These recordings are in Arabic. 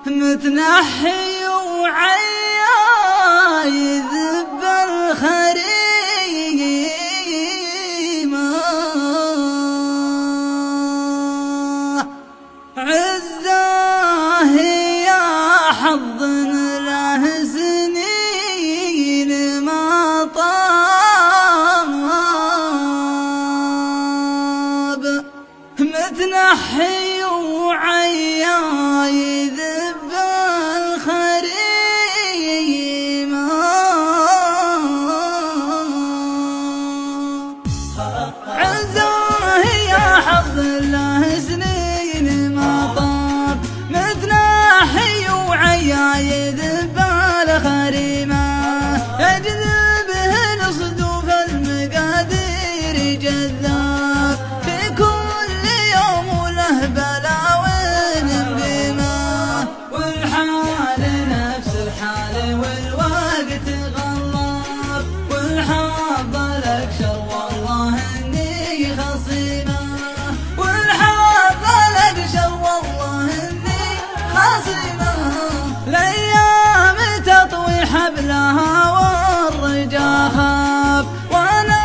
متنحي وعيا يذب الخريمة عزاه يا حظ له سنين ما طاب متنحي وعيا يذب الخريمة عزاه يا حظ له سنين ما طاب متنحي وعيا يذب الخريمة يجذبه لصدوف المقادير جذاب في كل يوم وله بلاوين بما والحال نفس الحال والوقت غلاب والحظ لك شر والله اني خصيمة والحظ لك شر والله اني خصيمة الايام تطوي حبلها والرجا خاف وانا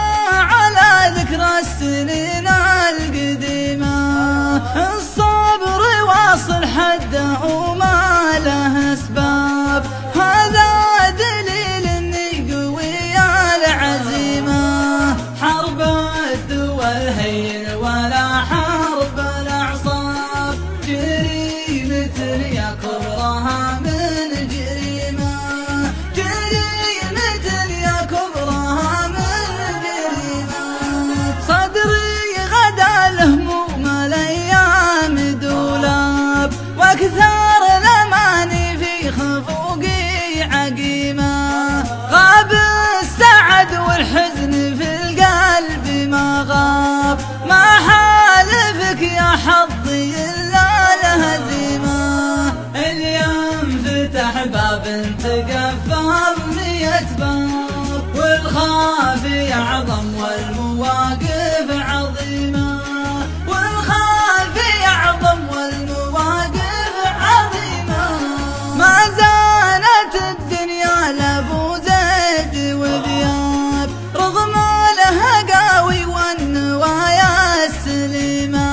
على ذكرى السنين القديمة الصبر واصل حده وما له اسباب هذا دليل اني قوي العزيمة حرب الدول هين ولا حرب الاعصاب جريمة يا كبرها من جريمة جريمة يا كبرها من جريمة صدري غدا الهموم الايام دولاب واكثر الاماني في خفوقي عقيمة غاب السعد والحزن في القلب ما غاب ما حالفك يا حظي الا الهزيمة اليوم فتح باب تقفل 100 باب والخافي اعظم والمواقف عظيمة والخافي اعظم والمواقف عظيمة ما زالت الدنيا لابو زيد وذياب رغم الهقاوي والنوايا السليمة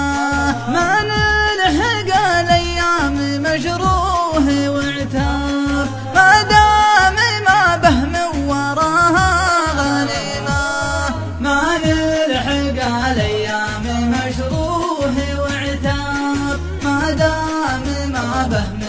ما نلحق الايام مجروه وعتاب ما دام ما به من وراها غنيمة ما نلحق الايام مجروه وعتاب ما دام ما به